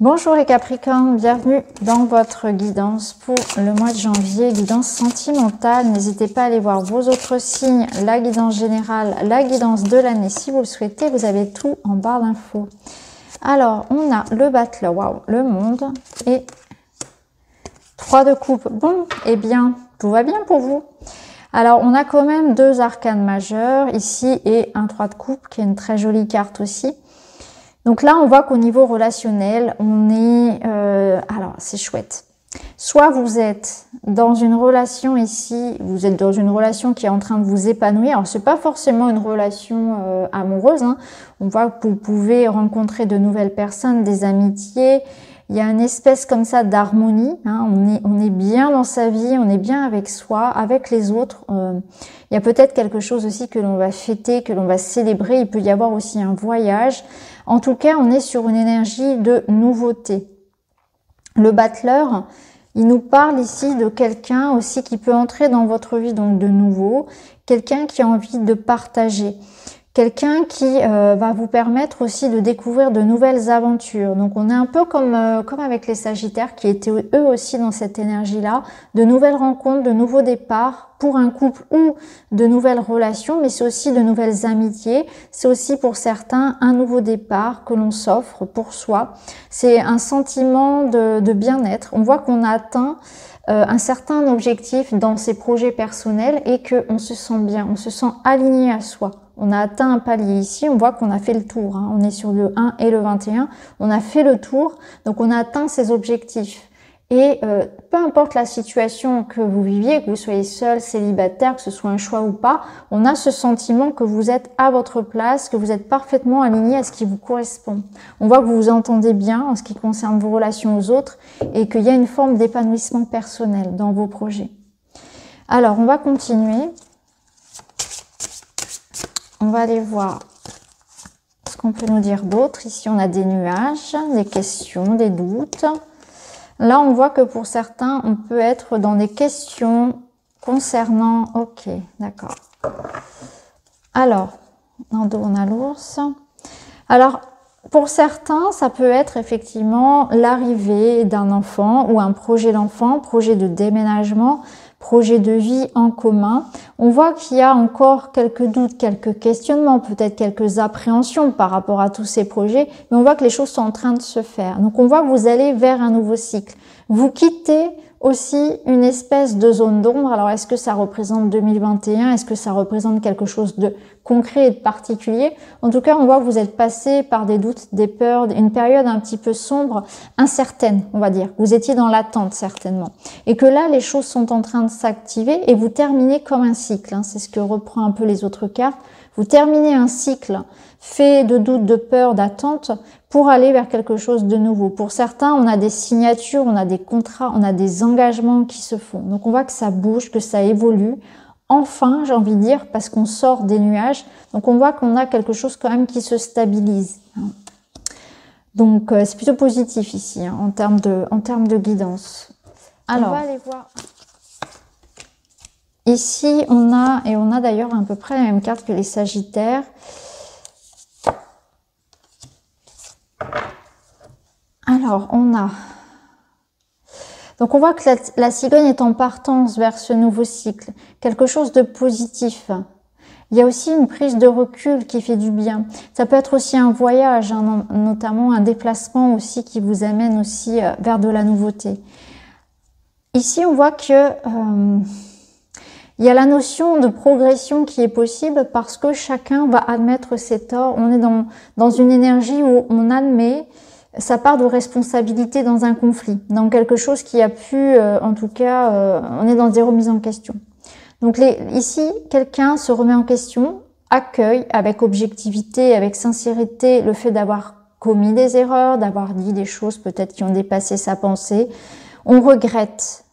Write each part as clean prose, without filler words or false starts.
Bonjour les Capricornes, bienvenue dans votre guidance pour le mois de janvier, guidance sentimentale. N'hésitez pas à aller voir vos autres signes, la guidance générale, la guidance de l'année si vous le souhaitez. Vous avez tout en barre d'infos. Alors, on a le Butler, waouh, le monde et 3 de coupe. Bon, eh bien, tout va bien pour vous. Alors, on a quand même 2 arcanes majeurs ici et un 3 de coupe qui est une très jolie carte aussi. Donc là, on voit qu'au niveau relationnel, on est... alors, c'est chouette. Soit vous êtes dans une relation ici, vous êtes dans une relation qui est en train de vous épanouir. Alors, c'est pas forcément une relation amoureuse. Hein. On voit que vous pouvez rencontrer de nouvelles personnes, des amitiés. Il y a une espèce comme ça d'harmonie. Hein. On est bien dans sa vie, on est bien avec soi, avec les autres. Il y a peut-être quelque chose aussi que l'on va fêter, que l'on va célébrer. Il peut y avoir aussi un voyage. En tout cas, on est sur une énergie de nouveauté. Le Butler, il nous parle ici de quelqu'un aussi qui peut entrer dans votre vie, donc de nouveau. Quelqu'un qui a envie de partager. Quelqu'un qui va vous permettre aussi de découvrir de nouvelles aventures. Donc on est un peu comme avec les Sagittaires qui étaient eux aussi dans cette énergie-là. De nouvelles rencontres, de nouveaux départs pour un couple ou de nouvelles relations, mais c'est aussi de nouvelles amitiés. C'est aussi pour certains un nouveau départ que l'on s'offre pour soi. C'est un sentiment de bien-être. On voit qu'on a atteint un certain objectif dans ses projets personnels et qu'on se sent bien, on se sent aligné à soi. On a atteint un palier ici, on voit qu'on a fait le tour. Hein. On est sur le 1 et le 21. On a fait le tour, donc on a atteint ses objectifs. Et peu importe la situation que vous viviez, que vous soyez seul, célibataire, que ce soit un choix ou pas, on a ce sentiment que vous êtes à votre place, que vous êtes parfaitement aligné à ce qui vous correspond. On voit que vous vous entendez bien en ce qui concerne vos relations aux autres et qu'il y a une forme d'épanouissement personnel dans vos projets. Alors, on va continuer. On va aller voir ce qu'on peut nous dire d'autre. Ici, on a des nuages, des questions, des doutes. Là, on voit que pour certains, on peut être dans des questions concernant... Ok, d'accord. Alors, en dos, on a l'ours. Alors, pour certains, ça peut être effectivement l'arrivée d'un enfant ou un projet d'enfant, projet de déménagement, projet de vie en commun. On voit qu'il y a encore quelques doutes, quelques questionnements, peut-être quelques appréhensions par rapport à tous ces projets, mais on voit que les choses sont en train de se faire. Donc on voit que vous allez vers un nouveau cycle. Vous quittez aussi une espèce de zone d'ombre. Alors est-ce que ça représente 2021? Est-ce que ça représente quelque chose de concret et de particulier? En tout cas, on voit que vous êtes passé par des doutes, des peurs, une période un petit peu sombre, incertaine, on va dire. Vous étiez dans l'attente certainement. Et que là, les choses sont en train de s'activer et vous terminez comme un cycle. Hein. C'est ce que reprend un peu les autres cartes. Vous terminez un cycle fait de doutes, de peurs, d'attente pour aller vers quelque chose de nouveau. Pour certains, on a des signatures, on a des contrats, on a des engagements qui se font. Donc on voit que ça bouge, que ça évolue. Enfin, j'ai envie de dire, parce qu'on sort des nuages. Donc on voit qu'on a quelque chose quand même qui se stabilise. Donc c'est plutôt positif ici hein, en termes de guidance. Alors, on va aller voir. Ici, on a d'ailleurs à peu près la même carte que les Sagittaires. Alors, donc on voit que la cigogne est en partance vers ce nouveau cycle, quelque chose de positif. Il y a aussi une prise de recul qui fait du bien. Ça peut être aussi un voyage, hein, notamment un déplacement aussi qui vous amène aussi vers de la nouveauté. Ici, on voit que il y a la notion de progression qui est possible parce que chacun va admettre ses torts. On est dans une énergie où on admet sa part de responsabilité dans un conflit, dans quelque chose qui a pu, en tout cas, on est dans des remises en question. Donc ici, quelqu'un se remet en question, accueille avec objectivité, avec sincérité le fait d'avoir commis des erreurs, d'avoir dit des choses peut-être qui ont dépassé sa pensée. On regrette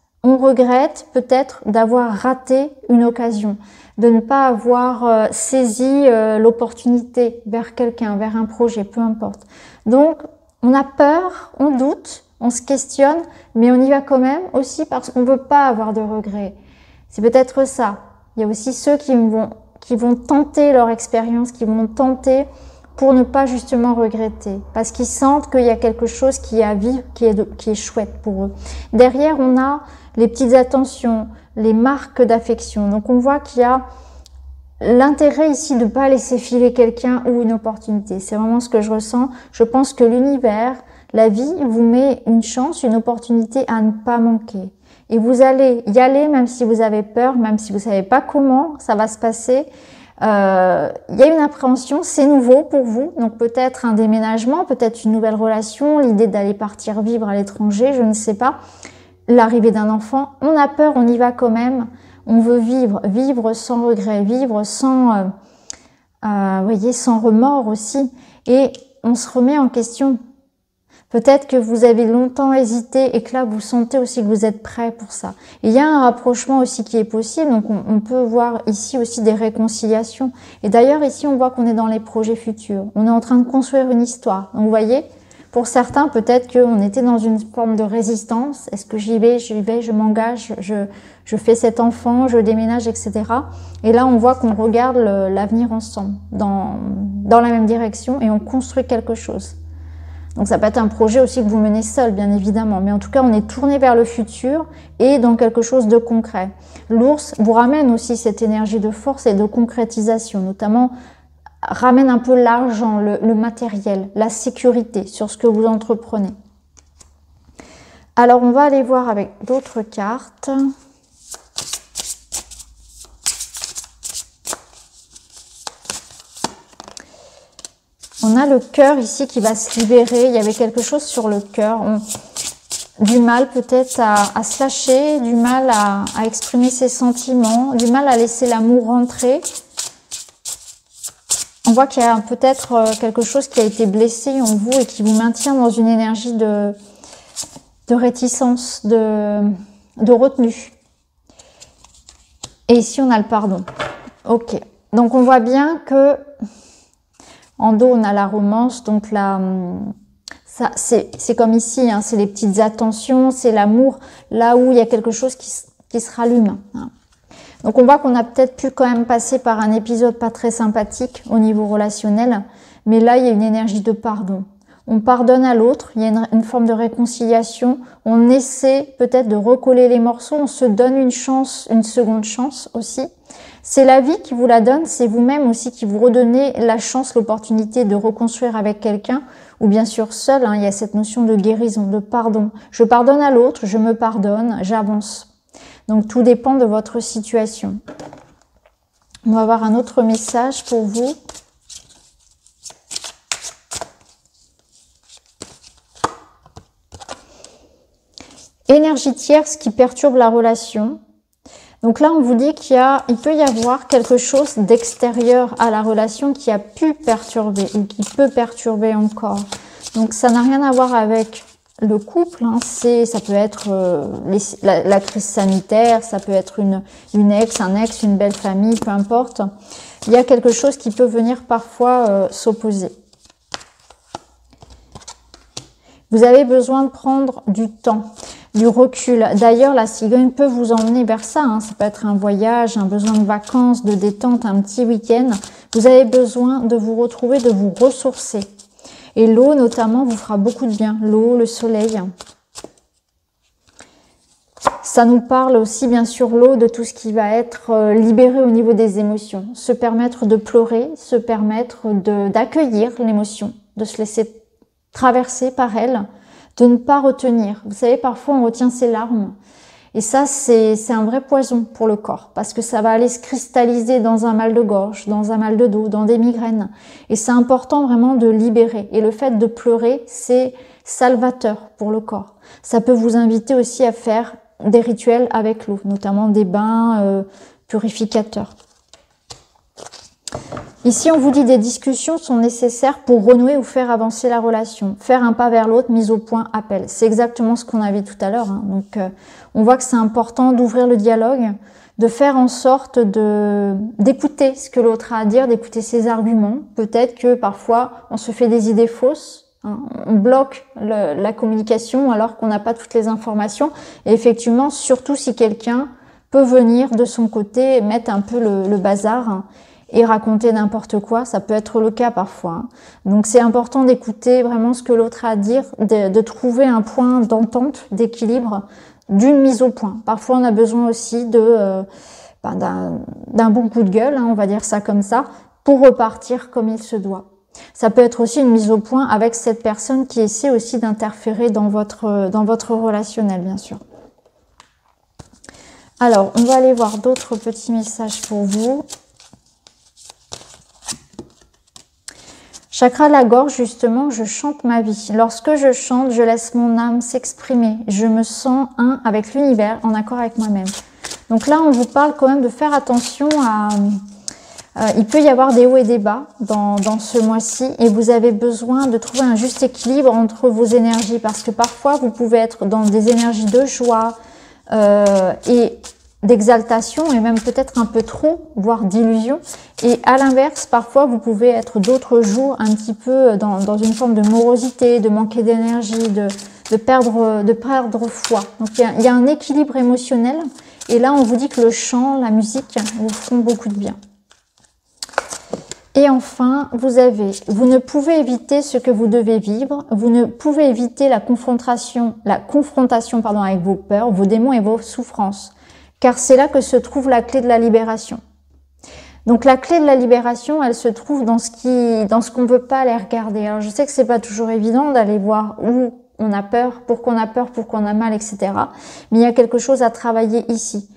peut-être d'avoir raté une occasion, de ne pas avoir saisi l'opportunité vers quelqu'un, vers un projet, peu importe. Donc, on a peur, on doute, on se questionne, mais on y va quand même aussi parce qu'on ne veut pas avoir de regrets. C'est peut-être ça. Il y a aussi ceux qui vont tenter leur expérience, qui vont tenter pour ne pas justement regretter, parce qu'ils sentent qu'il y a quelque chose qui est à vivre, qui est chouette pour eux. Derrière, on a les petites attentions, les marques d'affection. Donc on voit qu'il y a l'intérêt ici de ne pas laisser filer quelqu'un ou une opportunité. C'est vraiment ce que je ressens. Je pense que l'univers, la vie, vous met une chance, une opportunité à ne pas manquer. Et vous allez y aller même si vous avez peur, même si vous savez pas comment ça va se passer. Il y a une appréhension, c'est nouveau pour vous, donc peut-être un déménagement, peut-être une nouvelle relation, l'idée d'aller partir vivre à l'étranger, je ne sais pas, l'arrivée d'un enfant, on a peur, on y va quand même, on veut vivre sans regret, vivre sans, voyez, sans remords aussi, et on se remet en question. Peut-être que vous avez longtemps hésité et que là, vous sentez aussi que vous êtes prêt pour ça. Et il y a un rapprochement aussi qui est possible, donc on peut voir ici aussi des réconciliations. Et d'ailleurs, ici, on voit qu'on est dans les projets futurs. On est en train de construire une histoire. Donc, vous voyez, pour certains, peut-être qu'on était dans une forme de résistance. Est-ce que j'y vais, je m'engage, je fais cet enfant, je déménage, etc. Et là, on voit qu'on regarde l'avenir ensemble, dans la même direction, et on construit quelque chose. Donc ça peut être un projet aussi que vous menez seul, bien évidemment. Mais en tout cas, on est tourné vers le futur et dans quelque chose de concret. L'ours vous ramène aussi cette énergie de force et de concrétisation, notamment ramène un peu l'argent, le matériel, la sécurité sur ce que vous entreprenez. Alors, on va aller voir avec d'autres cartes. On a le cœur ici qui va se libérer. Il y avait quelque chose sur le cœur. Du mal peut-être à se lâcher, du mal à exprimer ses sentiments, du mal à laisser l'amour rentrer. On voit qu'il y a peut-être quelque chose qui a été blessé en vous et qui vous maintient dans une énergie de réticence, de retenue. Et ici, on a le pardon. Ok. Donc, on voit bien que en dos, on a la romance, donc là, c'est comme ici, hein, c'est les petites attentions, c'est l'amour, là où il y a quelque chose qui se rallume. Hein. Donc on voit qu'on a peut-être pu quand même passer par un épisode pas très sympathique au niveau relationnel, mais là, il y a une énergie de pardon. On pardonne à l'autre, il y a une forme de réconciliation, on essaie peut-être de recoller les morceaux, on se donne une chance, une seconde chance aussi. C'est la vie qui vous la donne, c'est vous-même aussi qui vous redonnez la chance, l'opportunité de reconstruire avec quelqu'un, ou bien sûr seul, hein, il y a cette notion de guérison, de pardon. Je pardonne à l'autre, je me pardonne, j'avance. Donc tout dépend de votre situation. On va avoir un autre message pour vous. Énergie tierce qui perturbe la relation. Donc là, on vous dit il peut y avoir quelque chose d'extérieur à la relation qui a pu perturber ou qui peut perturber encore. Donc ça n'a rien à voir avec le couple, hein. Ça peut être la crise sanitaire, ça peut être une ex, un ex, une belle famille, peu importe. Il y a quelque chose qui peut venir parfois s'opposer. Vous avez besoin de prendre du temps, du recul. D'ailleurs, la cigogne peut vous emmener vers ça. Hein. Ça peut être un voyage, un besoin de vacances, de détente, un petit week-end. Vous avez besoin de vous retrouver, de vous ressourcer. Et l'eau, notamment, vous fera beaucoup de bien. L'eau, le soleil. Ça nous parle aussi, bien sûr, l'eau, de tout ce qui va être libéré au niveau des émotions. Se permettre de pleurer, se permettre d'accueillir l'émotion, de se laisser traverser par elle, de ne pas retenir. Vous savez, parfois on retient ses larmes. Et ça, c'est un vrai poison pour le corps, parce que ça va aller se cristalliser dans un mal de gorge, dans un mal de dos, dans des migraines. Et c'est important vraiment de libérer. Et le fait de pleurer, c'est salvateur pour le corps. Ça peut vous inviter aussi à faire des rituels avec l'eau, notamment des bains purificateurs. Ici, on vous dit des discussions sont nécessaires pour renouer ou faire avancer la relation. Faire un pas vers l'autre, mise au point, appel. C'est exactement ce qu'on avait tout à l'heure. Hein. Donc, on voit que c'est important d'ouvrir le dialogue, de faire en sorte d'écouter ce que l'autre a à dire, d'écouter ses arguments. Peut-être que parfois, on se fait des idées fausses. Hein. On bloque la communication alors qu'on n'a pas toutes les informations. Et effectivement, surtout si quelqu'un peut venir de son côté mettre un peu le bazar, hein, et raconter n'importe quoi. Ça peut être le cas parfois, hein. Donc c'est important d'écouter vraiment ce que l'autre a à dire, de trouver un point d'entente, d'équilibre, d'une mise au point. Parfois on a besoin aussi d'un bon coup de gueule, hein, on va dire ça comme ça, pour repartir comme il se doit. Ça peut être aussi une mise au point avec cette personne qui essaie aussi d'interférer dans votre relationnel, bien sûr. Alors, on va aller voir d'autres petits messages pour vous. Chakra de la gorge, justement, je chante ma vie. Lorsque je chante, je laisse mon âme s'exprimer. Je me sens un avec l'univers, en accord avec moi-même. Donc là, on vous parle quand même de faire attention à... il peut y avoir des hauts et des bas dans ce mois-ci et vous avez besoin de trouver un juste équilibre entre vos énergies parce que parfois, vous pouvez être dans des énergies de joie et d'exaltation et même peut-être un peu trop, voire d'illusion. Et à l'inverse, parfois, vous pouvez être d'autres jours un petit peu dans une forme de morosité, de manquer d'énergie, de perdre foi. Donc, il y a un équilibre émotionnel. Et là, on vous dit que le chant, la musique vous font beaucoup de bien. Et enfin, vous ne pouvez éviter ce que vous devez vivre. Vous ne pouvez éviter la confrontation avec vos peurs, vos démons et vos souffrances. Car c'est là que se trouve la clé de la libération. Donc la clé de la libération, elle se trouve dans ce qu'on ne veut pas aller regarder. Alors je sais que c'est pas toujours évident d'aller voir où on a peur, pourquoi on a mal, etc. Mais il y a quelque chose à travailler ici.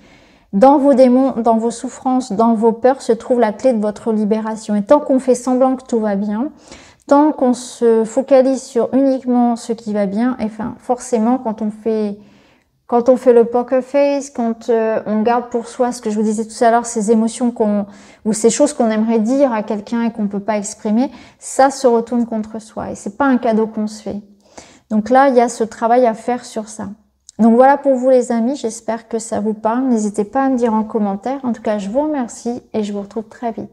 Dans vos démons, dans vos souffrances, dans vos peurs se trouve la clé de votre libération. Et tant qu'on fait semblant que tout va bien, tant qu'on se focalise sur uniquement ce qui va bien, enfin forcément quand on fait le poker face, quand on garde pour soi ce que je vous disais tout à l'heure, ces émotions ou ces choses qu'on aimerait dire à quelqu'un et qu'on peut pas exprimer, ça se retourne contre soi et c'est pas un cadeau qu'on se fait. Donc là, il y a ce travail à faire sur ça. Donc voilà pour vous les amis, j'espère que ça vous parle. N'hésitez pas à me dire en commentaire. En tout cas, je vous remercie et je vous retrouve très vite.